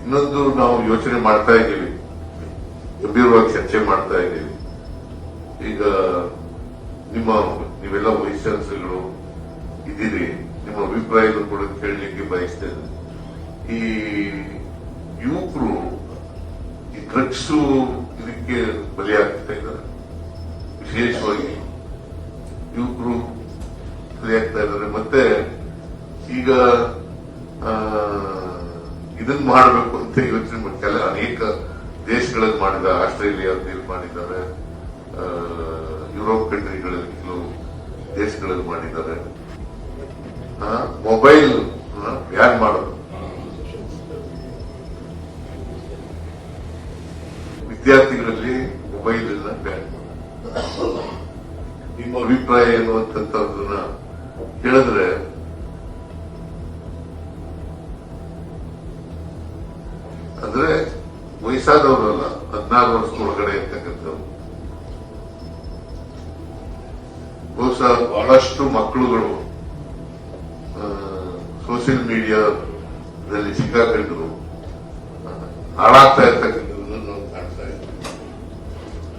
ಇನ್ನೊಂದು ನಾವು ಯೋಚನೆ ಮಾಡ್ತಾ ಇದ್ದೀವಿ, ಗಂಭೀರವಾಗಿ ಚರ್ಚೆ ಮಾಡ್ತಾ ಇದ್ದೀವಿ. ಈಗ ನೀವೆಲ್ಲ ವೈಸ್ ಚಾನ್ಸಲರ್ಗಳು ಇದ್ದೀರಿ, ನಿಮ್ಮ ಅಭಿಪ್ರಾಯವನ್ನು ಕೂಡ ಕೇಳಲಿಕ್ಕೆ ಬಯಸ್ತೇನೆ. ಈ ಯುವಕರು ಈ ಡ್ರಗ್ಸ್ ಇದಕ್ಕೆ ಬಲಿಯಾಗ್ತಾ ಇದ್ದಾರೆ, ವಿಶೇಷವಾಗಿ ಯುವಕರು ಬಲಿಯಾಗ್ತಾ ಇದ್ದಾರೆ. ಮತ್ತೆ ಈಗ ಇದನ್ನ ಮಾಡಬೇಕು ಅಂತ ಯೋಚನೆ ಅನೇಕ ದೇಶಗಳಲ್ಲಿ ಮಾಡಿದ್ದಾರೆ, ಆಸ್ಟ್ರೇಲಿಯಾದಲ್ಲಿ ಮಾಡಿದ್ದಾರೆ, ಯುರೋಪ್ ಕಂಟ್ರಿಗಳಲ್ಲಿ ಕೆಲವು ದೇಶಗಳಲ್ಲಿ ಮಾಡಿದ್ದಾರೆ. ಮೊಬೈಲ್ ಬ್ಯಾನ್ ಮಾಡೋದು, ವಿದ್ಯಾರ್ಥಿಗಳಲ್ಲಿ ಮೊಬೈಲ್ ಎಲ್ಲ ಬ್ಯಾನ್ ಮಾಡೋದು. ನಿಮ್ಮ ಅಭಿಪ್ರಾಯ ಏನು ಅಂತದನ್ನ ಹೇಳಿದ್ರೆ, ಅಂದ್ರೆ ವಯಸ್ಸಾದವರಲ್ಲ, 16 ವರ್ಷದೊಳಗಡೆ ಇರ್ತಕ್ಕಂಥವ್ರು. ಬಹುಶಃ ಬಹಳಷ್ಟು ಮಕ್ಕಳುಗಳು ಸೋಷಿಯಲ್ ಮೀಡಿಯಾದಲ್ಲಿ ಸಿಕ್ಕಾಕೊಂಡು ಹಾಳಾಗ್ತಾ ಇರ್ತಕ್ಕಂಥ